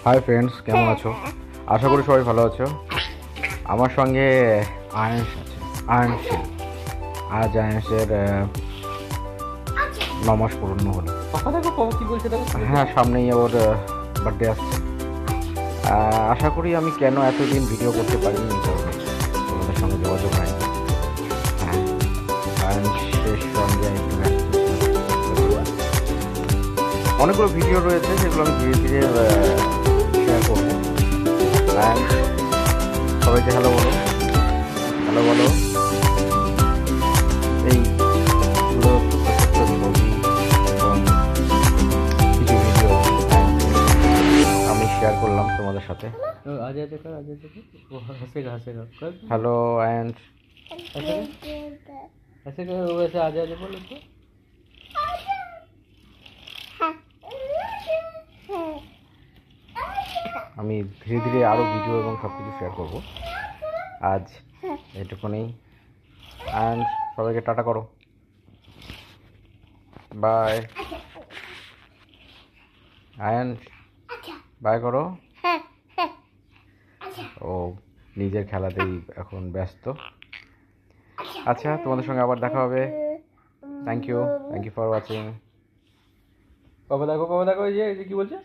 Hi friends, কেমন আছো? আশা করি সবাই ভালো আছো। আমার সঙ্গে আয়ান্স আছে, আয়ান্সিল। আজ আয়ান্সের 9 মাস পূর্ণ হলো। হ্যাঁ, সামনেই ওর বার্থডে আসছে। আশা করি আমি কেন এতদিন ভিডিও করতে পারিনি, এই কারণে তোমাদের সঙ্গে যোগাযোগ হয়নি। হ্যাঁ, আয়ান্সের সঙ্গে একটু ব্যস্ত ছিলাম। অনেকগুলো ভিডিও রয়েছে যেগুলো আমি ধীরে ধীরে শেয়ার করবো। আয়ান্স, সবাইকে হ্যালো বলো, হ্যালো বলো। এইগুলো ছোট্ট ছোট্ট ছবি এবং কিছু ভিডিও আমি শেয়ার করলাম তোমাদের সাথে। হ্যালো আয়ান্স। আমি ধীরে ধীরে আরও ভিডিও এবং সব কিছু শেয়ার করবো। আজ এটুকুনি। অ্যান্ড সবাইকে টাটা করো, বাই। অ্যান্ড বাই করো। ও নিজের খেলাতেই এখন ব্যস্ত। আচ্ছা, তোমাদের সঙ্গে আবার দেখা হবে। Thank you for watching. কবে দেখো এই যে কি বলছে।